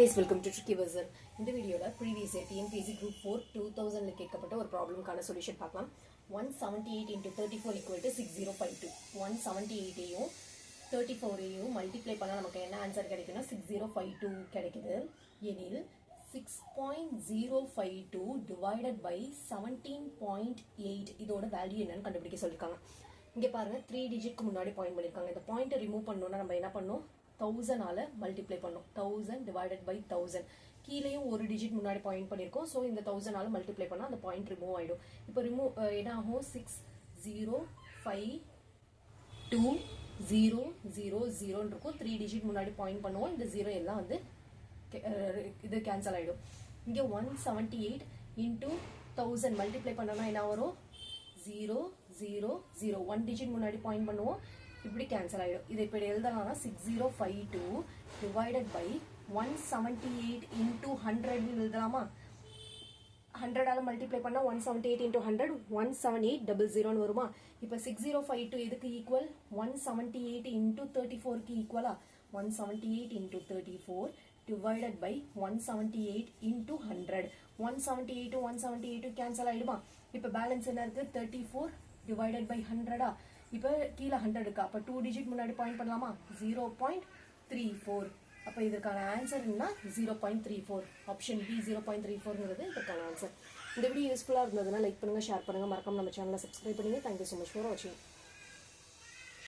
guys, welcome to Tricky Wizard. In the video, previous year TNPSC Group 4 2000 கேட்கப்பட்ட ஒரு ப்ராப்ளம்கான solution பார்க்கலாம். 178 into 34 equal to 6052. 178 ஐயும் 34 ஐயும் multiply பண்ணா நமக்கு என்ன ஆன்சர் கிடைக்கும்னா 6052 கிடைக்குது. எனில் 6.052 divided by 17.8 இதோட வேல்யூ என்னன்னு கண்டுபிடிக்க சொல்லிருக்காங்க. இங்க பாருங்க 3 டிஜிட்க்கு முன்னாடி பாயிண்ட் பண்ணிருக்காங்க. இந்த பாயிண்ட்டை ரிமூவ் பண்ணனும்னா நம்ம என்ன பண்ணனும்? 1000 ஆல மல்டிப்ளை பண்ணோம். 1000 divided by 1000. கீழேயும் ஒரு டிஜிட் முன்னாடி பாயிண்ட் பண்ணிருக்கோம். சோ இந்த 1000 ஆல மல்டிப்ளை பண்ணா அந்த பாயிண்ட் ரிமூவ் ஆயிடும். இப்போ ரிமூவ் என்ன ஆகும்? 6052000 இருக்கும். 3 டிஜிட் முன்னாடி பாயிண்ட் பண்ணுவோம். இந்த 0 எல்லாம் வந்து இது கேன்சல் ஆயிடும். இங்க 178 into 1000 மல்டிப்ளை பண்ணனா என்ன வரும்? 000 1 டிஜிட் முன்னாடி பாயிண்ட் பண்ணுவோம். இப்படி கேன்சல் ஆயிடும். இதை இப்படி எழுதலாம்னா 6052 divided by 178 into 100 எழுதலாமா? 100 ஆல மல்டிப்ளை பண்ணா 178 into 100 17800 ன்னு வருமா? இப்போ 6052 எதுக்கு ஈக்குவல்? 178 into 34 க்கு ஈக்குவலா? 178 into 34 divided by 178 into 100. 178 178 cancel ஆயிடுமா? இப்போ பேலன்ஸ் என்ன இருக்கு? 34 divided by 100 ஆ? இப்போ கீழ 100 இருக்கு. அப்ப 2 டிஜிட் முன்னாடி பாயிண்ட் பண்ணலாமா? 0.34. அப்ப இதற்கான ஆன்சர் என்ன? 0.34. ஆப்ஷன் பி 0.34ங்கிறது இதற்கான ஆன்சர். இந்த வீடியோ யூஸ்ஃபுல்லா இருந்ததுன்னா லைக் பண்ணுங்க, ஷேர் பண்ணுங்க, மறக்காம நம்ம சேனலை சப்ஸ்கிரைப் பண்ணுங்க. Thank you so much for watching.